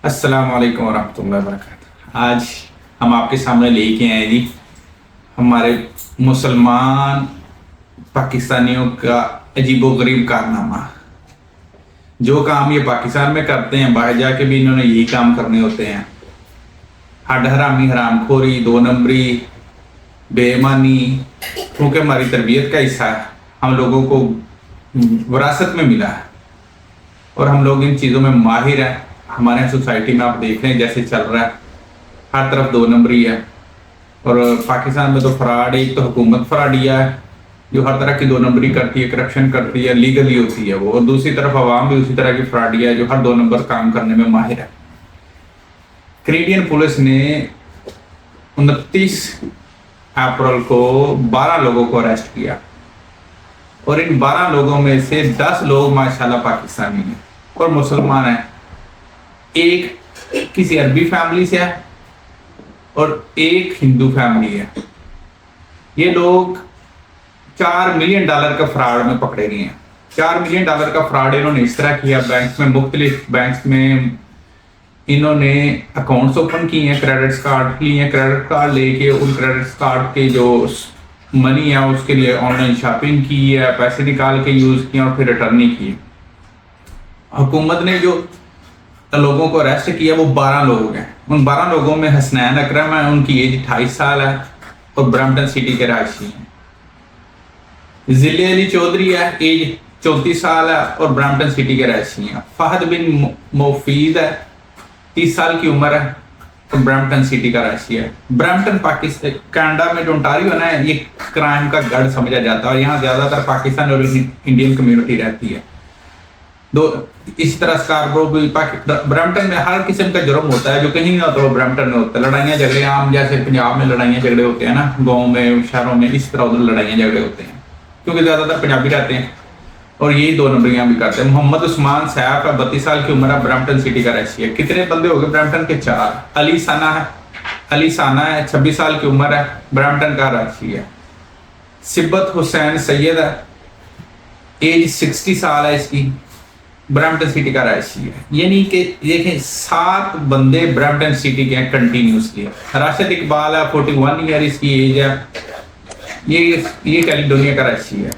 अस्सलाम वालेकुम वरहमतुल्लाहि वबरकातुहू। आज हम आपके सामने लेके आए जी हमारे मुसलमान पाकिस्तानियों का अजीबोगरीब कारनामा। जो काम ये पाकिस्तान में करते हैं बाहर जाके भी इन्होंने यही काम करने होते हैं। हड हरामी, हरामखोरी, दो नंबरी, बेईमानी, क्योंकि हमारी तरबियत का हिस्सा है, हम लोगों को विरासत में मिला है और हम लोग इन चीज़ों में माहिर हैं। हमारे यहाँ सोसाइटी में आप देख रहे हैं जैसे चल रहा है, हर तरफ दो नंबरी है। और पाकिस्तान में तो फ्रॉड, एक तो हुकूमत फ्रॉडिया है जो हर तरह की दो नंबरी करती है, करप्शन करती है, लीगली होती है वो, और दूसरी तरफ अवाम भी उसी तरह की फ्रॉडिया है जो हर दो नंबर काम करने में माहिर है। कैनेडियन पुलिस ने 29 अप्रैल को 12 लोगों को अरेस्ट किया और इन 12 लोगों में से 10 लोग माशाल्लाह पाकिस्तानी हैं और मुसलमान हैं। एक किसी अरबी फैमिली से है और एक हिंदू फैमिली है। ये लोग $4 मिलियन का फ्रॉड में पकड़े गए हैं। $4 मिलियन का फ्रॉड इन्होंने इस तरह किया, बैंक में, मुख्तलिफ बैंक में इन्होंने अकाउंट्स ओपन किए हैं, क्रेडिट कार्ड लिए हैं, क्रेडिट कार्ड लेके उन क्रेडिट कार्ड के जो मनी है उसके लिए ऑनलाइन शॉपिंग की है, पैसे निकाल के यूज किए और फिर रिटर्न नहीं किए। हुकूमत ने जो लोगों को अरेस्ट किया वो 12 लोग हैं। उन 12 लोगों में हसनैन अकरम है, उनकी एज 28 साल है और ब्रैम्पटन सिटी के रहायशी हैं। जिले अली चौधरी है, एज 34 साल है और ब्रैम्पटन सिटी के रहायशी हैं। फहद बिन मोफीद है, 30 साल की उम्र है और ब्रैम्पटन सिटी का रहायशी है। ब्रैम्पटन पाकिस्तान कनाडा में जो ओंटारियो है ना, ये क्राइम का गढ़ समझा जाता है और यहाँ ज्यादातर पाकिस्तान और इंडियन कम्युनिटी रहती है। इस तरह स्कार्बरो भी ब्रैम्पटन में हर किस्म का जुर्म होता है जो कहीं नहीं होता वो ब्रैम्पटन में होता है। लड़ाइयाँ झगड़े आम जैसे पंजाब में लड़ाइयाँ झगड़े होते हैं ना, गाँव में, शहरों में, इस तरह उधर लड़ाइयाँ झगड़े होते हैं क्योंकि ज्यादातर पंजाबी रहते हैं और यही दो नंबरियाँ भी करते हैं। मोहम्मद उस्मान सैफ का 32 साल की उम्र है, ब्रैम्पटन सिटी का रहायशी है। कितने बंदे हो गए ब्रैम्पटन के? 4। अली साना है, 26 साल की उम्र है, ब्रैम्पटन का रहायशी है। सिब्बत हुसैन सैयद है, एज 60 साल है इसकी, ब्रैम्पटन सिटी का रहायशी है। यानी कि देखें 7 बंदे ब्रैम्पटन सिटी के हैं कंटिन्यूसली। राशिद इकबाल है, 41 ईयर इसकी एज है, ये कैलिडोनिया का रहायशी है।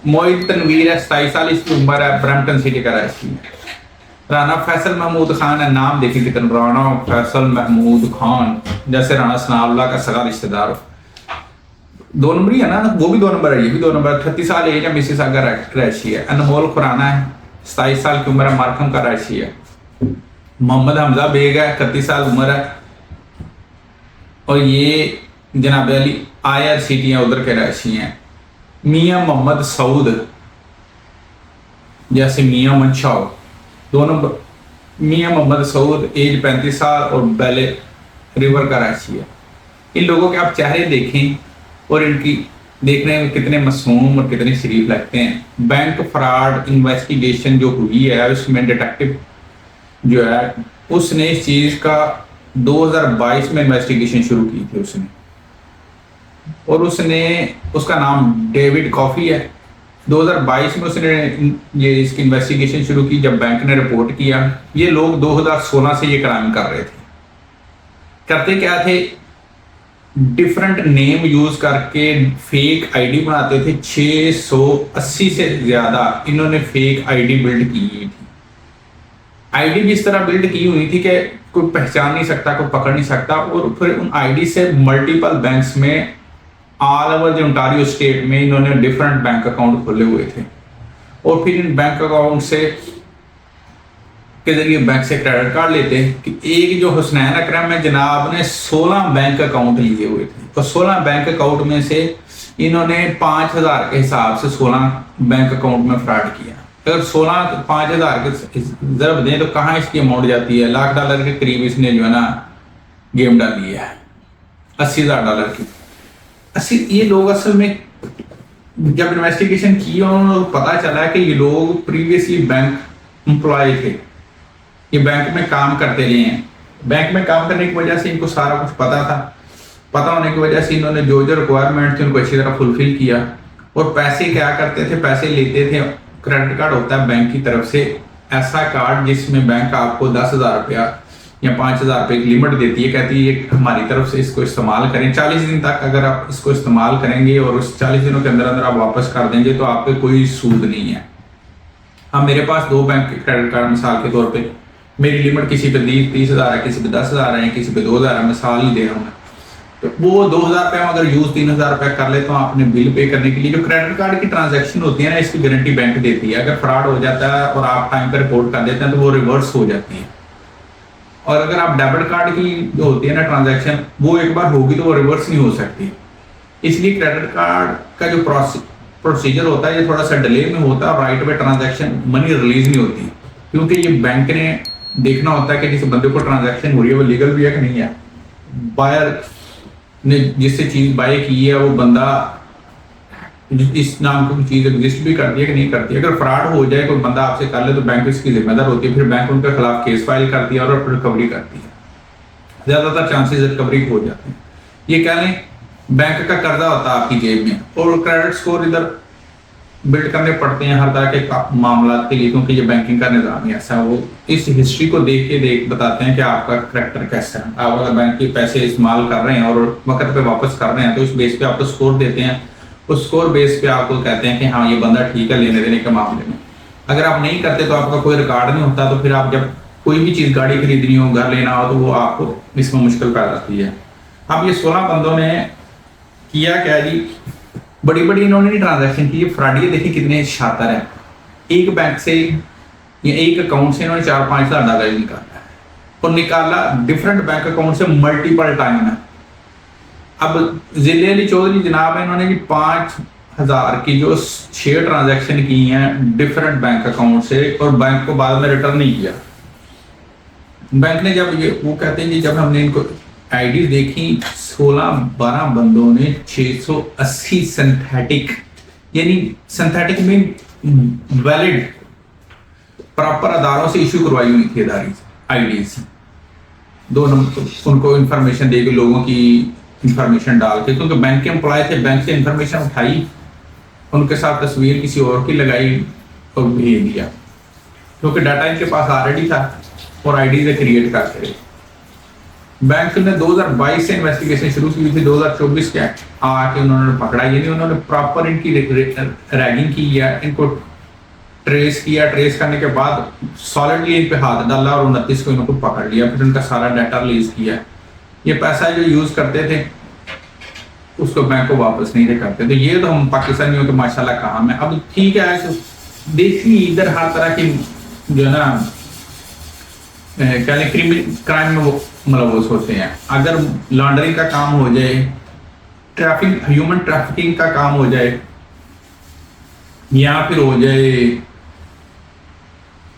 मोहित तनवीर है, 27 साल इसकी उम्र है, ब्रैम्पटन सिटी का रहायशी है। राना फैसल महमूद खान है, नाम देखिए कितने, राना फैसल महमूद खान, जैसे राना सनाउल्लाह का सगा रिश्तेदार हो। 2 नंबरी है ना, वो भी 2 नंबर है, ये भी 2 नंबर। 36 साल एज है, मिसिसागा रहायशी है। अनमोल खुराना है, 27 साल की उम्र है, मार्कम का रहायशी है। मोहम्मद हमजा बेग है, 31 साल उम्र है और ये जनाब अली आयर सिटी है उधर के रहायशी हैं। मियाँ मोहम्मद सऊद, जैसे मियाँ मंशाओ, 2 नंबर। मियाँ मोहम्मद सऊद, एज 35 साल और बैले रिवर का रहायशी है। इन लोगों के आप चेहरे देखें और इनकी देखने में कितने मासूम और कितने शरीफ लगते हैं। बैंक फ्रॉड इन्वेस्टिगेशन जो हुई है उसमें डिटेक्टिव जो है उसने इस चीज का 2022 में इन्वेस्टिगेशन शुरू की थी उसने, और उसका नाम डेविड कॉफी है। 2022 में उसने ये इसकी इन्वेस्टिगेशन शुरू की जब बैंक ने रिपोर्ट किया। ये लोग 2016 से ये क्राइम कर रहे थे। करते क्या थे, डिफरेंट नेम यूज करके फेक आईडी बनाते थे। 680 से ज्यादा इन्होंने फेक आईडी बिल्ड की हुई थी। आईडी भी इस तरह बिल्ड की हुई थी कि कोई पहचान नहीं सकता, कोई पकड़ नहीं सकता, और फिर उन आईडी से मल्टीपल बैंक्स में ऑल ओवर जो ओंटारियो स्टेट में इन्होंने डिफरेंट बैंक अकाउंट खोले हुए थे और फिर इन बैंक अकाउंट से के जरिए बैंक से क्रेडिट कार्ड लेते हैं। कि एक जो हुसनैन अकरम है जनाब ने 16 बैंक अकाउंट लिए हुए थे और 16 बैंक अकाउंट में से इन्होंने 5000 के हिसाब से 16 बैंक अकाउंट में फ्रॉड किया। अगर 16 5000 के जरब दें तो कहाँ इसकी अमाउंट जाती है? $1,00,000 के करीब इसने जो है ना गेम डाली है, $80,000 की। ये लोग असल में जब इन्वेस्टिगेशन की उन्होंने पता चला कि ये लोग प्रीवियसली बैंक एम्प्लॉय थे, ये बैंक में काम करते रहे हैं। बैंक में काम करने की वजह से इनको सारा कुछ पता था। पता होने की वजह से इन्होंने जो जो रिक्वायरमेंट थी उनको अच्छी तरह फुलफिल किया। और पैसे क्या करते थे, पैसे लेते थे। क्रेडिट कार्ड होता है बैंक की तरफ से, ऐसा कार्ड जिसमें बैंक आपको 10,000 रुपया یا 5,000 रुपये की लिमिट देती है, कहती है हमारी तरफ से इसको इस्तेमाल करें 40 दिन तक। अगर आप इसको इस्तेमाल करेंगे और उस 40 दिनों के अंदर अंदर आप वापस कर देंगे तो आप पे कोई सूद नहीं है। हाँ, मेरे पास 2 बैंक के क्रेडिट कार्ड मिसाल के तौर पे, मेरी लिमिट किसी पे 30,000 है, किसी पे 10,000 है, किसी पे 2,000 है, मिसाल ही दे रहा हूँ मैं। तो वो 2,000 रुपये अगर यूज 3,000 रुपये कर लेता हूँ अपने बिल पे करने के लिए। जो क्रेडिट कार्ड की ट्रांजैक्शन होती है ना, इसकी गारंटी बैंक देती है। अगर फ्रॉड हो जाता है और आप टाइम पर रिपोर्ट कर देते हैं तो वो रिवर्स हो जाती है। और अगर आप डेबिट कार्ड की जो होती है ना ट्रांजैक्शन, वो एक बार होगी तो वो रिवर्स नहीं हो सकती। इसलिए क्रेडिट कार्ड का जो प्रोसीजर होता है ये थोड़ा सा डिले में होता है और right way transaction money release नहीं होती, क्योंकि ये बैंक ने देखना होता है कि जिस बंदे को ट्रांजैक्शन हो रही है वो लीगल भी है कि नहीं है, बायर ने जिससे चीज बाय की है वो बंदा इस नाम की चीज एग्जिस्ट भी करती है कि नहीं करती है। अगर फ्रॉड हो जाए कोई बंदा आपसे कर ले तो बैंक इसकी जिम्मेदार होती है, फिर बैंक उनके खिलाफ केस फाइल करती है और रिकवरी करती है। ज्यादातर चांसेस रिकवरी हो जाते हैं। ये कह लें बैंक का कर्जा होता है आपकी जेब में और क्रेडिट स्कोर इधर बिल्ड करने पड़ते हैं हर तरह के मामला के लिए, क्योंकि ये बैंकिंग का निज़ाम ही ऐसा है। वो इस हिस्ट्री को देख बताते हैं कि आपका करैक्टर कैसा है। आप अगर बैंक के पैसे इस्तेमाल कर रहे हैं और वक्त पे वापस कर रहे हैं तो उस बेस पे आपको स्कोर देते हैं। उस स्कोर बेस पे आपको कहते हैं कि हाँ ये बंदा ठीक है लेने देने के मामले में। अगर आप नहीं करते तो आपका कोई रिकॉर्ड नहीं होता, तो फिर आप जब कोई भी चीज़ गाड़ी खरीदनी हो, घर लेना हो, तो वो आपको इसमें मुश्किल पैदा होती है। अब ये 16 बंदों ने किया क्या जी, बड़ी बड़ी इन्होंने नहीं ट्रांजैक्शन की। ये फ्रॉडिये देखिए कितने शातिर है। एक बैंक से या एक अकाउंट से इन्होंने 4-5 हज़ार डॉलर निकाला है और निकाला डिफरेंट बैंक अकाउंट से मल्टीपल टाइम है। अब जिले अली चौधरी जनाब है, इन्होंने 5,000 की जो 6 ट्रांजैक्शन की हैं डिफरेंट बैंक अकाउंट से और बैंक को बाद में रिटर्न नहीं किया। बैंक ने जब ये वो कहते हैं जी, जब हमने इनको आईडी देखी 16-12 बंदों ने 680 सिंथेटिक, यानी सिंथेटिक में वैलिड प्रॉपर अदारों से इशू करवाई हुई थी आईडीज। 2 नंबर उनको इंफॉर्मेशन देके लोगों की इंफॉर्मेशन डाल के, क्योंकि बैंक के एम्प्लॉय थे, बैंक से इंफॉर्मेशन उठाई, उनके साथ तस्वीर किसी और की लगाई और भेज दिया, क्योंकि डाटा इनके पास ऑलरेडी था और आईडी क्रिएट करते रहे। बैंक ने 2022 से इन्वेस्टिगेशन शुरू की थी, 2024 के आके उन्होंने पकड़ा। यानी उन्होंने प्रॉपर इनकी रैगिंग की है, इनको ट्रेस किया। ट्रेस करने के बाद सॉलिडली इन पे हाथ डाला और 29 को इनको पकड़ लिया। फिर उनका सारा डाटा रिलीज किया। ये पैसा जो यूज करते थे उसको बैंक को वापस नहीं दे करते। तो ये तो हम पाकिस्तानियों के माशाल्लाह काम है। अब ठीक है, तो देखिए इधर हर तरह की जो है ना क्या क्राइम में वो मुलव्वस होते हैं। अगर लॉन्ड्रिंग का काम हो जाए, ह्यूमन ट्रैफिकिंग का काम हो जाए, या फिर हो जाए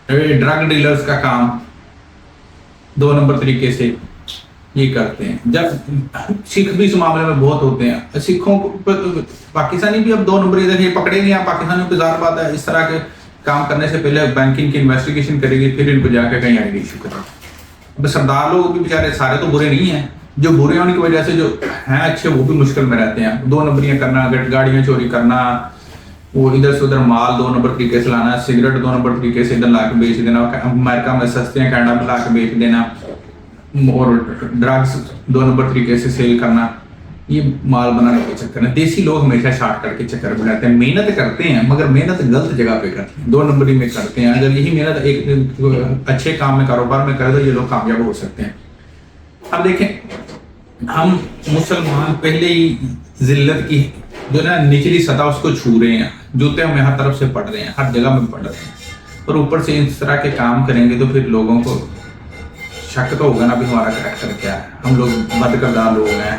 ड्रग डीलर्स का काम, 2 नंबर तरीके से ये करते हैं। जब सिख भी इस मामले में बहुत होते हैं, सिखों को पाकिस्तानी भी अब 2 नंबर ये पकड़े नहीं। पाकिस्तानियों की ज़ाहिर बात है इस तरह के काम करने से पहले बैंकिंग की इन्वेस्टिगेशन करेगी, फिर इनको जाकर कहीं आईडी इशू करेगी। अब सरदार लोग भी बेचारे सारे तो बुरे नहीं हैं, जो बुरे होने की वजह से जो हैं अच्छे वो भी मुश्किल में रहते हैं। 2 नंबरियां करना, गाड़ियां चोरी करना, वो इधर से उधर माल 2 नंबर तरीके से लाना, सिगरेट 2 नंबर तरीके से इधर ला के बेच देना, अमेरिका में सस्ते हैं कनाडा में ला के बेच देना, और ड्रग्स 2 नंबर तरीके से सेल करना, ये माल बनाने के चक्कर में देसी लोग हमेशा शॉर्टकट के चक्कर में रहते हैं। मेहनत करते हैं मगर मेहनत गलत जगह पे करते हैं, 2 नंबरी में करते हैं। अगर यही मेहनत एक अच्छे काम में, कारोबार में करे तो ये लोग कामयाब हो सकते हैं। अब देखें, हम मुसलमान पहले ही जिल्लत की जो ना निचली सतह उसको छू रहे हैं, जूते हमें हर तरफ से पड़ रहे हैं, हर जगह में पड़ रहे हैं, और ऊपर से इस तरह के काम करेंगे तो फिर लोगों को शक तो होगा ना भी हमारा करैक्टर क्या है। हम लोग बदकिरदार लोग हैं,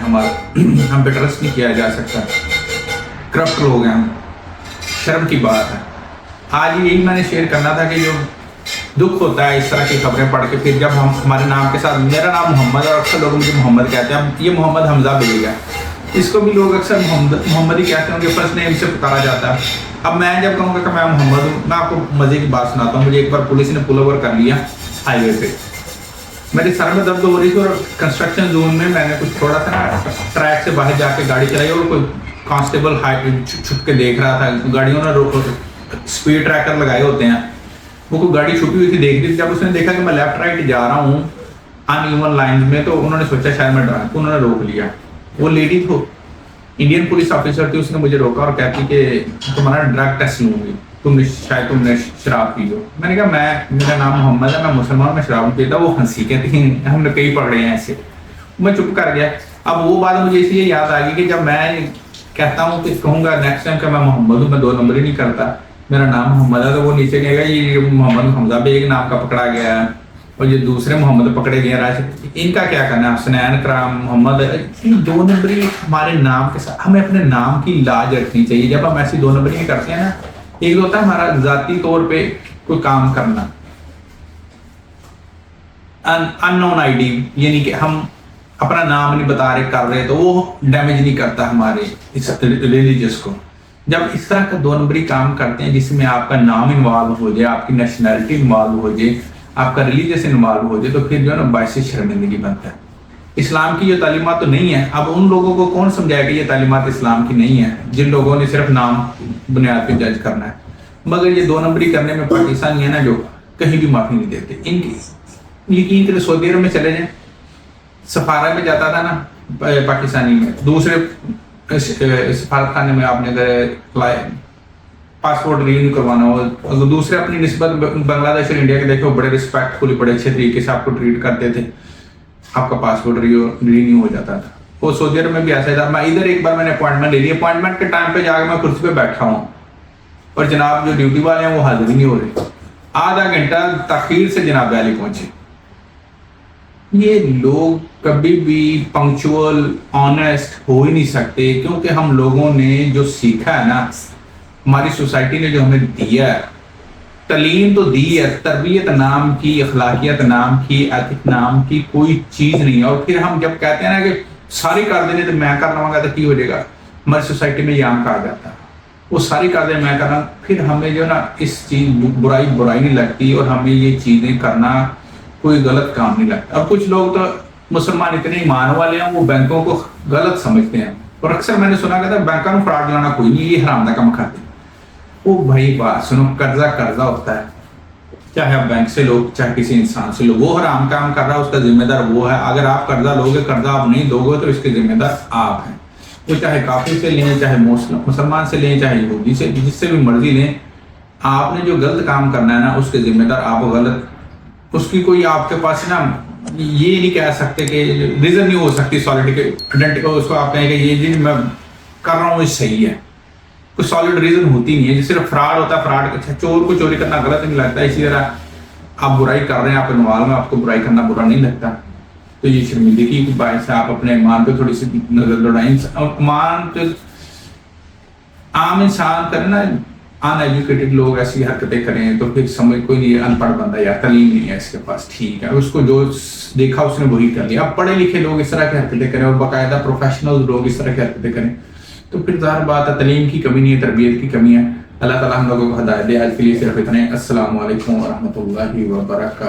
हम पे ट्रस्ट नहीं किया जा सकता, करप्ट लोग हैं हम, शर्म की बात है। आज यही मैंने शेयर करना था कि जो दुख होता है इस तरह की खबरें पढ़ के, फिर जब हम हमारे नाम के साथ, मेरा नाम मोहम्मद और अक्सर लोग मुझे मोहम्मद कहते हैं, अब ये मोहम्मद हमजा मिलेगा, इसको भी लोग अक्सर मोहम्मद ही कहते हैं, उनके फर्स्ट नेम से पुकारा जाता है। अब मैं जब कहूँगा कि मैं मोहम्मद हूँ, मैं आपको मजे की बात सुनाता हूँ। मुझे एक बार पुलिस ने पुल ओवर कर लिया हाईवे पे, मेरे सर में दर्द हो रही थी और कंस्ट्रक्शन जोन में मैंने कुछ थोड़ा सा ना ट्रैक से बाहर जाके गाड़ी चलाई और कोई कांस्टेबल छुप के देख रहा था। गाड़ियों ने स्पीड ट्रैकर लगाए होते हैं, वो कोई गाड़ी छुपी हुई थी देख रही थी। जब उसने देखा कि मैं लेफ्ट राइट जा रहा हूँ अन इवन लाइन में, तो उन्होंने सोचा शायद मैं ड्राइव, तो उन्होंने रोक लिया। वो लेडी तो इंडियन पुलिस ऑफिसर थी, उसने मुझे रोका और कहती कि तुम्हारा ड्रग टेस्ट लूंगी, तुमने शराब पी लो। मैंने कहा मेरा नाम मोहम्मद है, मैं मुसलमान, मैं शराब पीता। वो हंसी, कहती हमने कई पकड़े हैं ऐसे। मैं चुप कर गया। अब वो बात मुझे इसलिए याद आ गई कि जब मैं कहता हूँ कि कहूँगा नेक्स्ट टाइम कि मैं मोहम्मद हूँ, मैं 2 नंबर ही नहीं करता, मेरा नाम मोहम्मद है, तो वो नीचे कहेगा ये मोहम्मद हमजा बेग नाम का पकड़ा गया है और ये दूसरे मोहम्मद पकड़े गए राशिद, इनका क्या करना है? हसनैन कराम मोहम्मद, 2 नंबरी हमारे नाम के साथ। हमें अपने नाम की लाज रखनी चाहिए। जब हम ऐसी 2 नंबरी करते हैं ना, एक होता है हमारा जाती तौर पे कोई काम करना, अननोन आईडी, यानी कि हम अपना नाम नहीं बता रहे कर रहे, तो वो डैमेज नहीं करता हमारे इस रिलीजियस को। जब इस तरह का 2 नंबरी काम करते हैं जिसमें आपका नाम इन्वॉल्व हो जाए, आपकी नेशनैलिटी इन्वॉल्व हो जाए, आपका रिलीजियस इन्वॉल्व हो जाए, तो फिर जो है ना बायसे शर्मिंदगी बनता है। इस्लाम की ये तालीमात तो नहीं है। अब उन लोगों को कौन समझाए कि ये तालीमात इस्लाम की नहीं है, जिन लोगों ने सिर्फ नाम बुनियाद पे जज करना है। मगर ये 2 नंबरी करने में पाकिस्तानी है ना, जो कहीं भी माफी नहीं देते। इनकी यकीन करें, सऊदी अरब में चले जाए, सफारा में जाता था ना पाकिस्तानी में, दूसरे सफारत खाने में आपने अगर पासपोर्ट रिन्यू करवाना हो, अगर दूसरे अपनी निस्बत बांग्लादेश और इंडिया के देखो, बड़े रिस्पेक्टफुली, बड़े अच्छे तरीके से आपको ट्रीट करते थे, आपका पासपोर्ट रिन्यू हो जाता था। वो सऊदी अरब में भी ऐसा था। मैं इधर एक बार मैंने अपॉइंटमेंट ले ली, अपॉइंटमेंट के टाइम पे जाकर मैं कुर्सी पे बैठा हूँ और जनाब जो ड्यूटी वाले हैं वो हाजिर नहीं हो रहे। आधा घंटा तखीर से जनाब वाली पहुंचे। ये लोग कभी भी पंक्चुअल ऑनेस्ट हो ही नहीं सकते, क्योंकि हम लोगों ने जो सीखा है ना, हमारी सोसाइटी ने जो हमें दिया है, तालीम तो दी है, तरबियत नाम की, अखलाकियत नाम की, एथिक नाम की कोई चीज नहीं है। और फिर हम जब कहते हैं ना कि सारी कर देने तो मैं कर लूंगा तो की हो जाएगा, हमारी सोसाइटी में यह कहा जाता है, वो सारी कर दे मैं करना, फिर हमें जो ना इस चीज बुराई नहीं लगती और हमें ये चीजें करना कोई गलत काम नहीं लगता। अब कुछ लोग तो मुसलमान इतने ईमान वाले हैं, वो बैंकों को गलत समझते हैं। और अक्सर मैंने सुना कहता है बैंकों में फ्रॉड लाना कोई नहीं, ये हराम का काम खाते हैं। वो भाई बात सुनो, कर्जा होता है, चाहे आप बैंक से लो चाहे किसी इंसान से लो, वो हराम काम कर रहा है, उसका जिम्मेदार वो है। अगर आप कर्जा लोगे, कर्जा आप नहीं दोगे, तो इसके जिम्मेदार आप हैं। वो चाहे काफिर से लें, चाहे मुसलमान से लें, चाहे यहूदी से, जिससे भी मर्जी लें, आपने जो गलत काम करना है ना, उसके जिम्मेदार आप। गलत उसकी कोई आपके पास ना ये नहीं कह सकते कि रीजन नहीं हो सकती सॉलिड के उसको आप कहेंगे ये जी मैं कर रहा हूँ ये सही है, कोई सॉलिड रीजन होती नहीं है। सिर्फ फ्रॉड होता है, फ्रॉड। चोर को चोरी करना गलत नहीं लगता, इसी तरह आप बुराई कर रहे हैं, आप इन्वॉल्व में, आपको बुराई करना बुरा नहीं लगता। तो ये शर्मिंदगी की बात से आप अपने ईमान पे थोड़ी सी नजर दौड़ाएं। ईमान तो आम इंसान करे ना, अनएजुकेटेड लोग ऐसी हरकतें करें तो फिर समझ कोई नहीं, अनपढ़ बंदा या तालीम नहीं है इसके पास, ठीक है, उसको जो देखा उसने वही कर लिया। अब पढ़े लिखे लोग इस तरह की हरकतें करें और बाकायदा प्रोफेशनल लोग इस तरह की हरकतें करें, तो फिर ज़ाहिर बात है तालीम की कमी नहीं है, तरबियत की कमी है। अल्लाह ताला हम लोगों को हिदायत दे। आज के लिए सिर्फ इतना ही। अस्सलामु अलैकुम व रहमतुल्लाहि व बरकातहू।